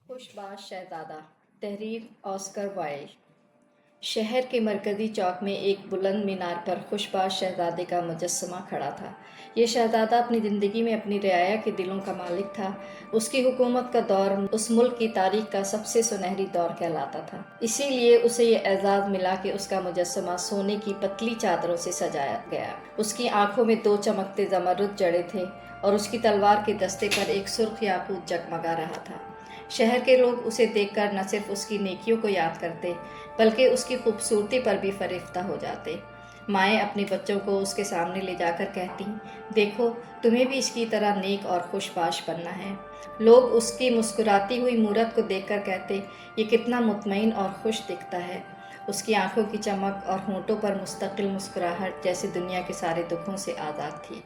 खुशबाश शहज़ादा। तहरीर Oscar Wilde. शहर के मरकज़ी चौक में एक बुलंद मीनार पर खुशबाश शहज़ादे का मुजस्समा खड़ा था। ये शहज़ादा अपनी ज़िंदगी में अपनी रियाया के दिलों का मालिक था। उसकी हुकूमत का दौर उस मुल्क की तारीख का सबसे सुनहरी दौर कहलाता था। इसीलिए उसे ये एजाज़ मिला कि उसका मुजस्समा सोने की पतली चादरों से सजाया गया। उसकी आंखों में 2 चमकते ज़मरुद जड़े थे और उसकी तलवार के दस्ते पर एक सुर्ख याकूत जगमगा रहा था। शहर के लोग उसे देखकर न सिर्फ उसकी नेकियों को याद करते बल्कि उसकी खूबसूरती पर भी फरिफ्ता हो जाते। माएँ अपने बच्चों को उसके सामने ले जाकर कहती, देखो तुम्हें भी इसकी तरह नेक और खुशबाश बनना है। लोग उसकी मुस्कुराती हुई मूरत को देखकर कहते, ये कितना मुतमईन और खुश दिखता है। उसकी आंखों की चमक और होंठों पर मुस्तकिल मुस्कुराहट जैसे दुनिया के सारे दुखों से आज़ाद थी।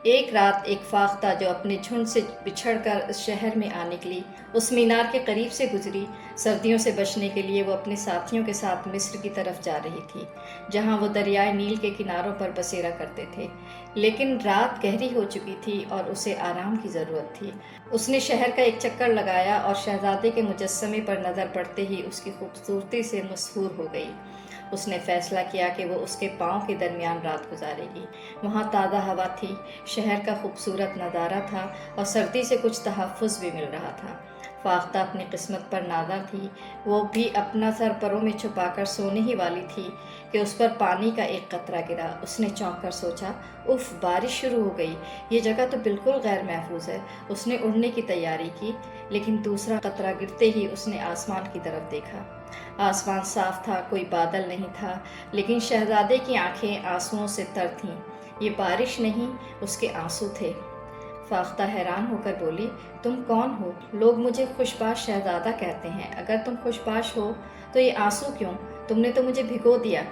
एक रात एक फाख्ता जो अपने झुंड से बिछड़कर शहर में आ निकली, उस मीनार के करीब से गुजरी। सर्दियों से बचने के लिए वो अपने साथियों के साथ मिस्र की तरफ जा रही थी, जहाँ वो दरियाए नील के किनारों पर बसेरा करते थे। लेकिन रात गहरी हो चुकी थी और उसे आराम की ज़रूरत थी। उसने शहर का एक चक्कर लगाया और शहजादे के मुजस्समे पर नज़र पड़ते ही उसकी खूबसूरती से मसहूर हो गई। उसने फैसला किया कि वो उसके पाँव के दरमियान रात गुजारेगी। वहाँ ताज़ा हवा थी, शहर का खूबसूरत नज़ारा था और सर्दी से कुछ तहफ़्फ़ुज़ भी मिल रहा था। फाख्ता अपनी किस्मत पर नाज़ा थी। वो भी अपना सर परों में छुपाकर सोने ही वाली थी कि उस पर पानी का एक कतरा गिरा। उसने चौंक कर सोचा, उफ़, बारिश शुरू हो गई। ये जगह तो बिल्कुल गैर महफूज है। उसने उड़ने की तैयारी की, लेकिन दूसरा कतरा गिरते ही उसने आसमान की तरफ देखा। आसमान साफ था, कोई बादल नहीं था, लेकिन शहजादे की आंखें आंसुओं से तर थीं। ये बारिश नहीं, उसके आंसू थे। फाख्ता हैरान होकर बोली, तुम कौन हो? लोग मुझे खुशबाश शहजादा कहते हैं। अगर तुम खुशबाश हो तो ये आंसू क्यों? तुमने तो मुझे भिगो दिया।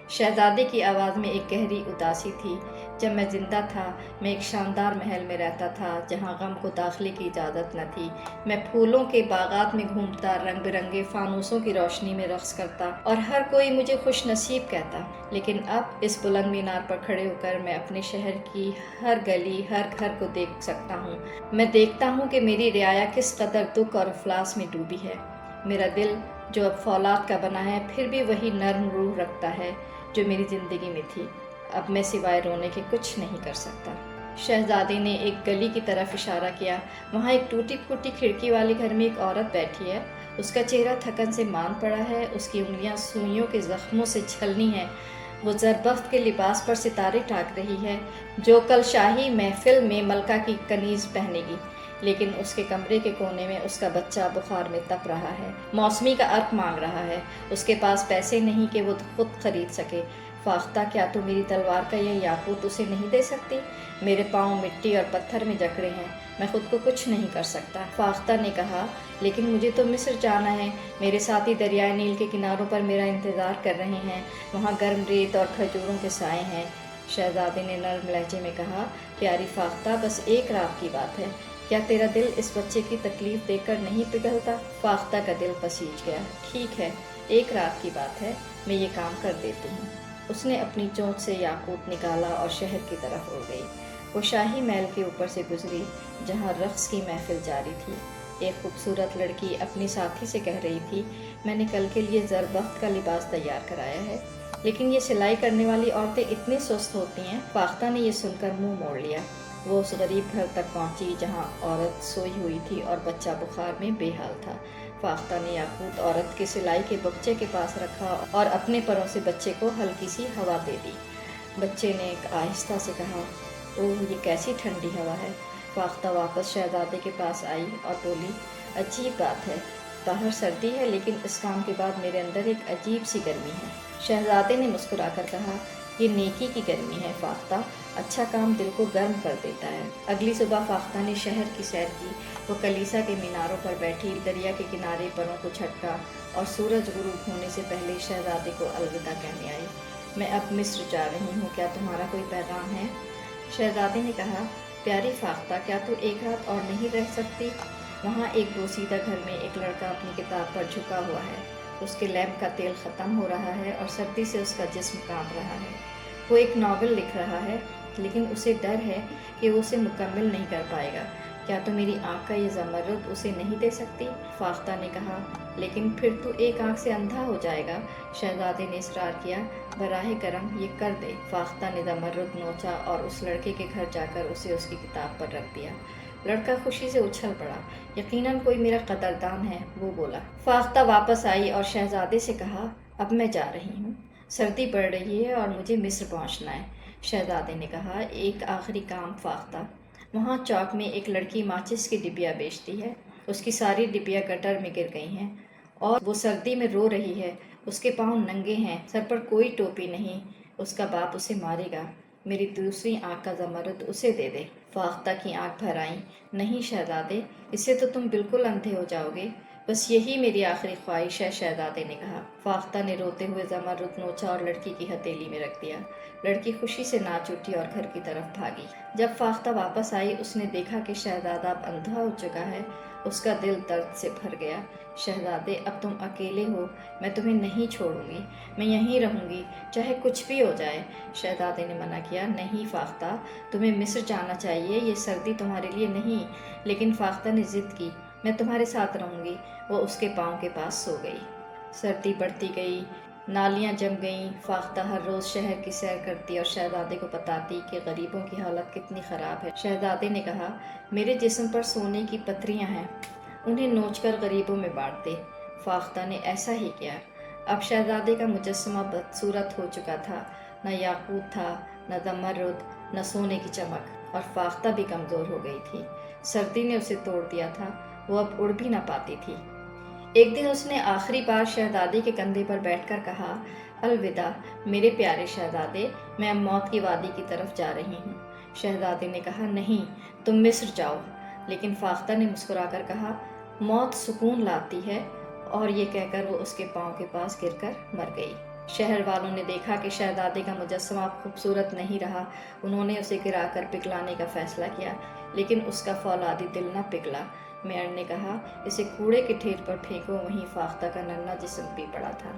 शहजादे की आवाज़ में एक गहरी उदासी थी। जब मैं ज़िंदा था, मैं एक शानदार महल में रहता था जहाँ गम को दाखिले की इजाज़त न थी। मैं फूलों के बागात में घूमता, रंग बिरंगे फानूसों की रोशनी में रक़्स करता और हर कोई मुझे खुश नसीब कहता। लेकिन अब इस बुलंद मीनार पर खड़े होकर मैं अपने शहर की हर गली, हर घर को देख सकता हूँ। मैं देखता हूँ कि मेरी रियाया किस कदर दुख और अफलास में डूबी है। मेरा दिल जो अब फौलाद का बना है, फिर भी वही नर्म रूह रखता है जो मेरी ज़िंदगी में थी। अब मैं सिवाय रोने के कुछ नहीं कर सकता। शहजादे ने एक गली की तरफ इशारा किया। वहाँ एक टूटी फूटी खिड़की वाले घर में एक औरत बैठी है। उसका चेहरा थकन से मान पड़ा है, उसकी उंगलियाँ सुइयों के ज़ख्मों से छलनी हैं। वो ज़रबफ्त के लिबास पर सितारे टाक रही है, जो कल शाही महफिल में मलका की कनीज़ पहनेगी। लेकिन उसके कमरे के कोने में उसका बच्चा बुखार में तप रहा है, मौसमी का अर्क मांग रहा है। उसके पास पैसे नहीं कि वो खुद खरीद सके। फाख्ता, क्या तू मेरी तलवार का यह याकूत उसे नहीं दे सकती? मेरे पाँव मिट्टी और पत्थर में जकड़े हैं, मैं खुद को कुछ नहीं कर सकता। फाख्ता ने कहा, लेकिन मुझे तो मिस्र जाना है। मेरे साथी दरियाए नील के किनारों पर मेरा इंतज़ार कर रहे हैं। वहाँ गर्म रेत और खजूरों के साए हैं। शहजादे ने नर्म लहजे में कहा, प्यारी फाख्ता, बस एक रात की बात है। क्या तेरा दिल इस बच्चे की तकलीफ़ देखकर नहीं पिघलता? फाख्ता का दिल पसीज गया। ठीक है, एक रात की बात है, मैं ये काम कर देती हूँ। उसने अपनी चोंच से याकूत निकाला और शहर की तरफ उड़ गई। वो शाही महल के ऊपर से गुजरी जहाँ रक़्स की महफिल जारी थी। एक खूबसूरत लड़की अपनी साथी से कह रही थी, मैंने कल के लिए ज़रबफ्त का लिबास तैयार कराया है, लेकिन ये सिलाई करने वाली औरतें इतनी सुस्त होती हैं। फाख्ता ने यह सुनकर मुंह मोड़ लिया। वो उस गरीब घर तक पहुंची जहां औरत सोई हुई थी और बच्चा बुखार में बेहाल था। फाख्ता ने याकूत औरत के सिलाई के बच्चे के पास रखा और अपने परों से बच्चे को हल्की सी हवा दे दी। बच्चे ने एक आहिस्ता से कहा, ओह, ये कैसी ठंडी हवा है। फाख्ता वापस शहजादे के पास आई और बोली, अजीब बात है, बाहर सर्दी है, लेकिन इस काम के बाद मेरे अंदर एक अजीब सी गर्मी है। शहजादे ने मुस्कुराकर कहा, ये नेकी की गर्मी है फाख्ता, अच्छा काम दिल को गर्म कर देता है। अगली सुबह फाख्ता ने शहर की सैर की। वो कलीसा के मीनारों पर बैठी दरिया के किनारे परों को झटका और सूरज गुरूब होने से पहले शहजादे को अलविदा कहने आई। मैं अब मिस्र जा रही हूँ, क्या तुम्हारा कोई पैगाम है? शहजादे ने कहा, प्यारी फाख्ता, क्या तू एक रात और नहीं रह सकती? वहाँ एक बोसीदा घर में एक लड़का अपनी किताब पर झुका हुआ है। उसके लैंप का तेल ख़त्म हो रहा है और सर्दी से उसका जिस्म कांप रहा है। वो एक नावल लिख रहा है, लेकिन उसे डर है कि वो उसे मुकम्मल नहीं कर पाएगा। کیا تو میری آنکھ کا یہ زمرد اسے نہیں دے سکتی؟ فاختہ نے کہا، لیکن پھر تو ایک آنکھ سے اندھا ہو جائے گا۔ شہزادے نے اصرار کیا، براہ کرم یہ کر دے۔ فاختہ نے زمرد نوچا اور اس لڑکے کے گھر جا کر اسے اس کی کتاب پر رکھ دیا۔ لڑکا خوشی سے اچھل پڑا۔ یقیناً کوئی میرا قدردان ہے، وہ بولا۔ فاختہ واپس آئی اور شہزادے سے کہا، اب میں جا رہی ہوں، سردی پڑ رہی ہے اور مجھے مصر پہنچنا ہے۔ شہزادے نے کہا، ایک آخری کام فاختہ، وہاں چوک میں ایک لڑکی ماچس کی ڈبیا بیچتی ہے، اس کی ساری ڈبیا گٹر میں گر گئی ہیں اور وہ سردی میں رو رہی ہے، اس کے پاؤں ننگے ہیں، سر پر کوئی ٹوپی نہیں، اس کا باپ اسے مارے گا، میری دوسری آنکھ کا زمرد اسے دے دے۔ فاختہ کی آنکھ بھر آئیں۔ نہیں شہزادے، اس سے تو تم بالکل اندھے ہو جاؤ گے، بس یہی میری آخری خواہش ہے، شہزادے نے کہا۔ فاختہ نے روتے ہوئے زمرد نوچا اور لڑکی کی ہتھیلی میں رکھ دیا۔ لڑکی خوشی سے ناچ اٹھی اور گھر کی طرف بھاگی۔ جب فاختہ واپس آئی، اس نے دیکھا کہ شہزادہ اب اندھا ہو چکا ہے۔ اس کا دل درد سے بھر گیا۔ شہزادے، اب تم اکیلے ہو، میں تمہیں نہیں چھوڑوں گی، میں یہیں رہوں گی، چاہے کچھ بھی ہو جائے۔ شہزادے نے منع کیا، نہیں فاختہ، تمہیں مصر جانا چاہیے، یہ سردی تمہارے لیے نہیں۔ لیکن فاختہ نے ضد کی، میں تمہارے ساتھ رہوں گی۔ وہ اس کے پاؤں کے پاس سو گئی۔ سردی بڑھتی گئی، نالیاں جم گئیں۔ فاختہ ہر روز شہر کی سیر کرتی اور شہزادے کو بتاتی کہ غریبوں کی حالت کتنی خراب ہے۔ شہزادے نے کہا، میرے جسم پر سونے کی پتھریاں ہیں، انہیں نوچ کر غریبوں میں بانٹ دے۔ فاختہ نے ایسا ہی کیا۔ اب شہزادے کا مجسمہ بدصورت ہو چکا تھا، نہ یاقوت تھا، نہ زمرد، نہ سونے کی چمک، اور فاختہ بھی کمزور ہو گئی تھی۔ سردی نے اسے توڑ دیا تھا، وہ اب اڑ بھی نہ پاتی تھی۔ ایک دن اس نے آخری بار شہزادے کے کندھے پر بیٹھ کر کہا، الوداع میرے پیارے شہزادے، میں اب موت کی وادی کی طرف جا رہی ہوں۔ شہزادے نے کہا، نہیں، تم مصر جاؤ۔ لیکن فاختہ نے مسکرا کر کہا، موت سکون لاتی ہے، اور یہ کہہ کر وہ اس کے پاؤں کے پاس گر کر مر گئی۔ شہر والوں نے دیکھا کہ شہزادے کا مجسمہ اب خوبصورت نہیں رہا۔ انہوں نے اسے گرا کر پگھلانے کا فیصلہ کیا، لیکن اس کا فولادی دل نہ پگھلا۔ میئر نے کہا، اسے کوڑے کے ڈھیر پر پھینکو، وہیں فاختہ کا ننھا جسم بھی پڑا تھا۔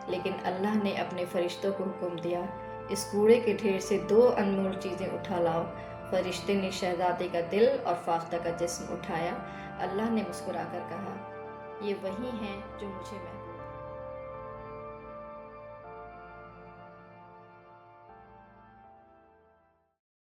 لیکن اللہ نے اپنے فرشتوں کو حکم دیا، اس کوڑے کے ڈھیر سے 2 انمول چیزیں اٹھا لاؤ۔ فرشتے نے شہزادے کا دل اور فاختہ کا جسم اٹھایا۔ اللہ نے مسکرا کر کہا، یہ وہی ہیں جو مجھے محبوب